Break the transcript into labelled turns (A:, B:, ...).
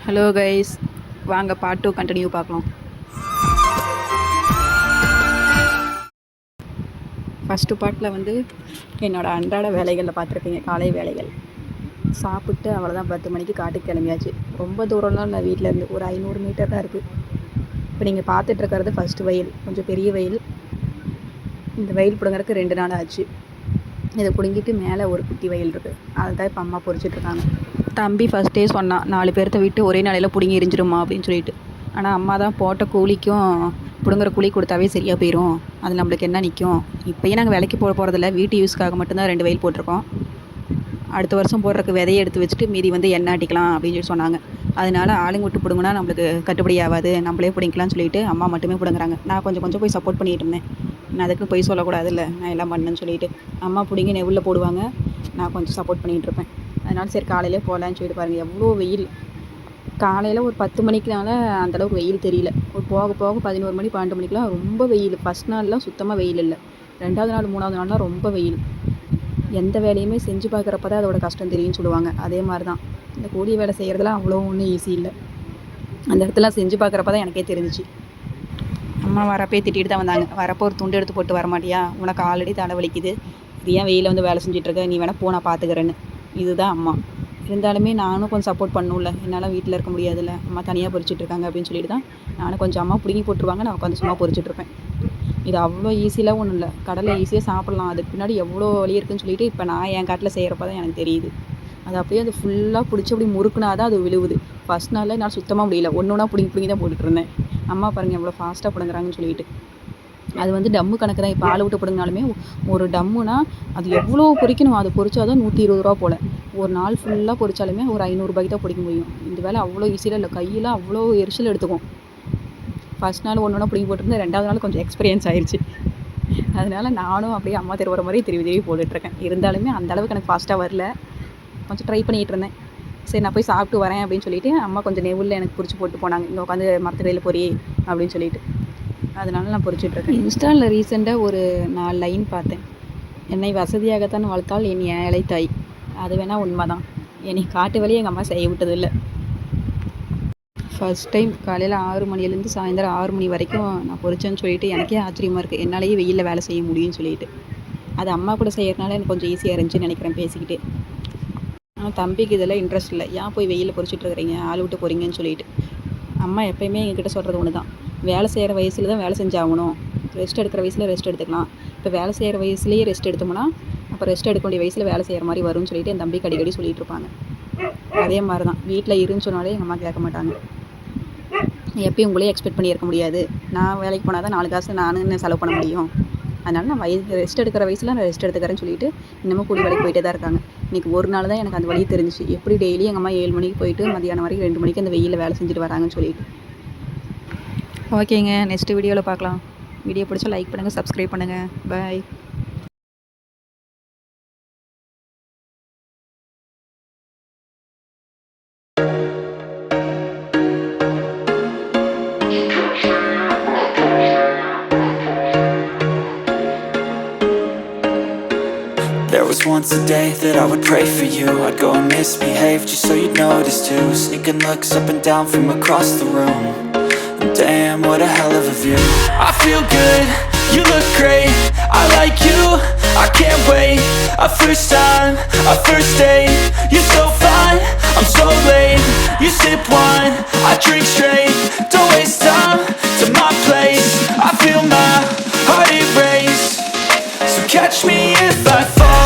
A: Hello guys, வாங்க part 2 continue பார்க்கலாம். First பார்ட்டில் என்னோடய அன்றாட வேலைகளில் பார்த்துருப்பீங்க. காலை வேலைகள் சாப்பிட்டு அவ்வளோதான் 10 மணிக்கு காட்டுக்கு கிளம்பியாச்சு. ரொம்ப தூரம்லாம் இல்லை, வீட்டிலேருந்து ஒரு 500 மீட்டர் தான் இருக்குது. இப்போ நீங்கள் பார்த்துட்ருக்கிறது ஃபஸ்ட்டு வயல், கொஞ்சம் பெரிய வயல். இந்த வயல் பிடுங்கிறதுக்கு 2 நாள் ஆச்சு. இதை பிடுங்கிட்டு மேலே ஒரு குட்டி வயல் இருக்குது, அதுதான் இப்போ அம்மா பொறிச்சிட்ருக்காங்க. தம்பி ஃபஸ்ட்டே சொன்னான், 4 பேர்த்த விட்டு ஒரே நாளையில் பிடுங்கி எரிஞ்சிருமா அப்படின்னு சொல்லிட்டு. ஆனால் அம்மா தான் போட்ட கூலிக்கும் பிடுங்குற கூலி கொடுத்தாவே சரியாக போயிடும், அது நம்மளுக்கு என்ன நிற்கும். இப்போயும் நாங்கள் விலைக்கு போகிறதில்ல, வீட்டு யூஸ்க்காக மட்டும்தான் 2 வயல் போட்டிருக்கோம். அடுத்த வருஷம் போடுறதுக்கு விதையை எடுத்து வச்சுட்டு மீதி எண்ணெய் ஆட்டிக்கலாம் அப்படின்னு சொல்லி சொன்னாங்க. அதனால் ஆளுங்க விட்டு பிடுங்கினா நம்மளுக்கு கட்டுப்படி ஆகாது, நம்மளே பிடிங்கலாம்னு சொல்லிட்டு அம்மா மட்டுமே பிடுங்குறாங்க. நான் கொஞ்சம் போய் சப்போர்ட் பண்ணிகிட்டு இருந்தேன். நான் அதுக்கு போய் சொல்லக்கூடாதுல்ல, நான் எல்லாம் பண்ணேன்னு சொல்லிட்டு அம்மா பிடிங்கி நெவுளில் போடுவாங்க, நான் கொஞ்சம் சப்போர்ட் பண்ணிகிட்டு இருப்பேன். அதனால் சரி காலையிலே போகலான்னு சொல்லிட்டு பாருங்கள் எவ்வளோ வெயில். காலையில் ஒரு 10 மணிக்குனால அந்தளவுக்கு வெயில் தெரியல. ஒரு போக 11 மணி 12 மணிக்கெலாம் ரொம்ப வெயில். ஃபஸ்ட் நாள்லாம் சுத்தமாக வெயில் இல்லை, 2வது நாள் 3வது நாள்லாம் ரொம்ப வெயில். எந்த வேலையுமே செஞ்சு பார்க்குறப்ப தான் அதோட கஷ்டம் தெரியும்னு சொல்லுவாங்க. அதே மாதிரி தான் இந்த கூடிய வேலை செய்கிறதுலாம் அவ்வளோ ஒன்றும் ஈஸி இல்லை. அந்த இடத்துல செஞ்சு பார்க்குறப்ப தான் எனக்கே தெரிஞ்சிச்சு. அம்மா வரப்பே திட்டிகிட்டு தான் வந்தாங்க, வரப்போ ஒரு துண்டு எடுத்து போட்டு வரமாட்டியா, உனக்கு ஆல்ரெடி தலை வலிக்குது, இது ஏன் வெயிலில் வேலை செஞ்சிட்ருக்க, நீ வேணால் போனால் பார்த்துக்கிறேன்னு. இதுதான் அம்மா. இருந்தாலுமே நானும் கொஞ்சம் சப்போர்ட் பண்ணணும்ல, என்னால் வீட்டில் இருக்க முடியாதுல்ல, அம்மா தனியாக பொறிச்சிட்ருக்காங்க அப்படின்னு சொல்லிட்டு தான் நானும் கொஞ்சம் அம்மா பிடுங்கி போட்டுருவாங்க, நான் உட்காந்து சும்மா பொறிச்சிட்ருப்பேன். இது அவ்வளோ ஈஸியெலாம் ஒன்றும் இல்லை, கடலை ஈஸியாக சாப்பிட்லாம், அதுக்கு பின்னாடி எவ்வளோ வலி இருக்குதுன்னு சொல்லிட்டு இப்போ நான் என் காட்டில் செய்கிறப்ப தான் எனக்கு தெரியுது. அது அப்படியே அது ஃபுல்லாக பிடிச்சி அப்படி முறுக்குனா தான் அது விழுவுது. ஃபஸ்ட் நாளில் என்னால் சுத்தமாக முடியல, ஒன்றா பிடுங்கி தான் போட்டுட்ருந்தேன். அம்மா பாருங்கள் எவ்வளோ ஃபாஸ்ட்டாக பிடுங்குறாங்கன்னு சொல்லிட்டு. அது டம்மு கணக்கு தான். இப்போ ஆளை விட்டு பிடுங்கினாலுமே ஒரு டம்முனா அது எவ்வளோ பொறிக்கணும், அது பொறிச்சாதான் 120 ரூபா போல். ஒரு நாள் ஃபுல்லாக பொறிச்சாலுமே ஒரு 500 ரூபாய்க்கு தான் பிடிக்க முடியும். இந்த வேலை அவ்வளோ ஈஸியாக இல்லை, கையில் அவ்வளோ எரிச்சல் எடுத்துக்கும். ஃபஸ்ட் நாள் ஒன்றா பிடிங்கி போட்டிருந்தேன், 2வது நாள் கொஞ்சம் எக்ஸ்பீரியன்ஸ் ஆயிடுச்சு. அதனால் நானும் அப்படியே அம்மா திருவுற மாதிரி திருவி போட்டுட்ருக்கேன். இருந்தாலுமே அந்தளவுக்கு எனக்கு ஃபாஸ்ட்டாக வரல, கொஞ்சம் ட்ரை பண்ணிகிட்டு இருந்தேன். சரி நான் போய் சாப்பிட்டு வரேன் அப்படின்னு சொல்லிட்டு அம்மா கொஞ்சம் நெவுளில் எனக்கு பிடிச்சி போட்டு போனாங்க, இங்கே உட்காந்து மரத்துக்கையில் பொறி அப்படின்னு சொல்லிட்டு. அதனால நான் பொறிச்சிட்ருக்கேன். இன்ஸ்டாவில் ரீசெண்டாக ஒரு 4 லைன் பார்த்தேன். என்னை வசதியாகத்தான் வளர்த்தால் என் ஏழை தாய். அது வேணால் உண்மை தான். என்னை காட்டு வேலையை எங்கள் அம்மா செய்ய விட்டதில்லை. ஃபஸ்ட் டைம் காலையில் 6 மணிலேருந்து சாயந்தரம் 6 மணி வரைக்கும் நான் பொறிச்சேன்னு சொல்லிட்டு எனக்கே ஆச்சரியமாக இருக்குது, என்னாலேயே வெயிலில் வேலை செய்ய முடியும்னு சொல்லிட்டு. அது அம்மா கூட செய்கிறதுனால எனக்கு கொஞ்சம் ஈஸியாக இருந்துச்சுன்னு நினைக்கிறேன் பேசிக்கிட்டே. ஆனால் தம்பிக்கு இதெல்லாம் இன்ட்ரெஸ்ட் இல்லை, ஏன் போய் வெயிலில் பொறிச்சிட்ருக்கிறீங்க, ஆள் விட்டு போகிறீங்கன்னு சொல்லிட்டு. அம்மா எப்போயுமே எங்ககிட்ட சொல்கிறது ஒன்று தான், வேலை செய்கிற வயசில் தான் வேலை செஞ்சாகணும், ரெஸ்ட் எடுக்கிற வயசில் ரெஸ்ட் எடுத்துக்கலாம். இப்போ வேலை செய்கிற வயசுலேயே ரெஸ்ட் எடுத்தோம்னா அப்போ ரெஸ்ட் எடுக்க வேண்டிய வயசில் வேலை செய்கிற மாதிரி வரும்னு சொல்லிட்டு என் தம்பிக்கு அடிக்கடி சொல்லிகிட்டு இருப்பாங்க. அதே மாதிரி தான் வீட்டில் இருன்னு சொன்னாலே எங்கள் அம்மா கேட்க மாட்டாங்க. எப்பயும் உங்களே எக்ஸ்பெக்ட் பண்ணியிருக்க முடியாது, நான் வேலைக்கு போனால் தான் 4 காசு நானும் செலவு பண்ண முடியும், அதனால் நான் ரெஸ்ட் எடுக்கிற வயசில் நான் ரெஸ்ட் எடுத்துக்கிறேன்னு சொல்லிட்டு இன்னமும் கூலி வேலைக்கு போயிட்டே தான் இருக்காங்க. இன்றைக்கி ஒரு நாள் தான் எனக்கு அந்த வழி தெரிஞ்சிச்சு, எப்படி டெய்லி எங்கள் அம்மா 7 மணிக்கு போயிட்டு மதியானம் வரைக்கும் 2 மணிக்கு அந்த வெயிலில் வேலை செஞ்சுட்டு வராங்கன்னு சொல்லிட்டு. ஓகேங்க, நெக்ஸ்ட் வீடியோவில் பார்க்கலாம். வீடியோ பிடிச்சா லைக் பண்ணுங்கள், சப்ஸ்கிரைப் பண்ணுங்கள். பாய்.
B: There was once a day that I would pray for you. I'd go and misbehave just so you'd notice too. Sneaking looks up and down from across the room. And damn, what a hell of a view. I feel good, you look great, I like you, I can't wait. A first time, a first date, you're so fine, I'm so late. You sip wine, I drink straight. Don't waste time to my place. I feel my heart erase. So catch me if I fall.